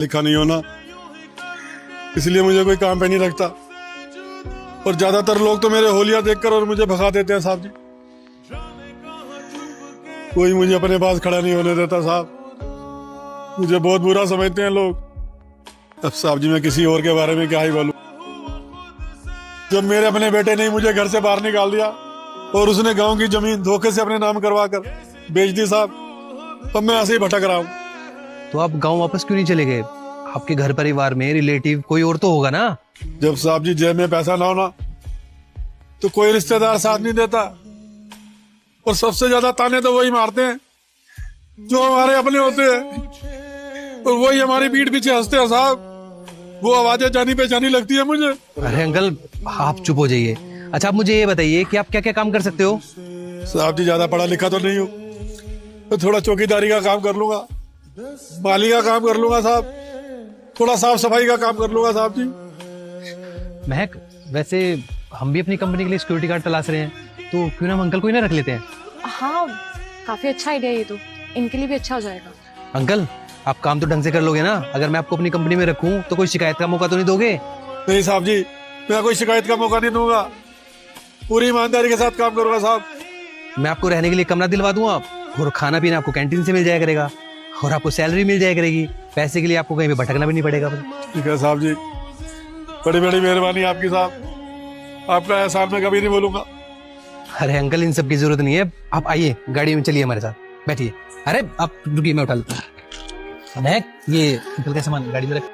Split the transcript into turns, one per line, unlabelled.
लिखा नहीं होना, इसलिए मुझे कोई काम पे नहीं रखता। और ज्यादातर लोग तो मेरे होलिया देखकर और मुझे भगा देते हैं साहब जी। कोई मुझे अपने पास खड़ा नहीं होने देता साहब, मुझे बहुत बुरा समझते हैं लोग। अब साहब जी मैं किसी और के बारे में क्या ही बोलूं। जब मेरे अपने बेटे ने मुझे घर से बाहर निकाल दिया और उसने गांव की जमीन धोखे से अपने नाम करवा कर बेच दी साहब, तब मैं ऐसे ही भटक रहा हूँ।
तो आप गांव वापस क्यों नहीं चले गए? आपके घर परिवार में रिलेटिव कोई और तो होगा ना?
जब साहब जी जेब में पैसा ना होना तो कोई रिश्तेदार साथ नहीं देता, और सबसे ज्यादा ताने तो वही मारते हैं जो हमारे अपने होते हैं, और वही हमारी पीठ पीछे हंसते हैं साहब। वो आवाजें जानी पहचानी लगती है मुझे।
अरे अंकल आप चुप हो जाइए। अच्छा आप मुझे ये बताइए कि आप क्या क्या काम कर सकते हो?
साहब जी ज्यादा पढ़ा लिखा तो नहीं हूँ, तो थोड़ा चौकीदारी का काम कर लूंगा, माली का काम कर लूंगा साहब, थोड़ा साफ सफाई का काम कर लूंगा साहब जी।
महक, वैसे हम भी अपनी कंपनी के लिए सिक्योरिटी गार्ड तलाश रहे हैं, तो क्यों ना हम अंकल को ही ना रख लेते हैं?
हाँ काफी अच्छा आइडिया, ये तो इनके लिए भी अच्छा हो जाएगा।
अंकल आप काम तो ढंग से कर लोगे ना? अगर मैं आपको अपनी कंपनी में रखूं तो कोई शिकायत का मौका तो नहीं दोगे?
नहीं साहब जी, मैं कोई शिकायत का मौका नहीं दूंगा, पूरी ईमानदारी के साथ काम करूंगा साहब।
मैं आपको रहने के लिए कमरा दिलवा दूंगा, और खाना पीना आपको कैंटीन से मिल जाया करेगा, और आपको सैलरी मिल जाया करेगी। पैसे के लिए आपको कहीं पे भटकना भी नहीं पड़ेगा।
ठीक है साहब जी, बड़ी बड़ी मेहरबानी आपकी साहब, आपका एहसान मैं कभी नहीं भूलूंगा।
अरे अंकल इन सब की जरूरत नहीं है, आप आइए गाड़ी में चलिए हमारे साथ, बैठिए। अरे आप रुकिए, मैं उठा लेता हूँ। महक, ये अंकल का सामान गाड़ी में रख।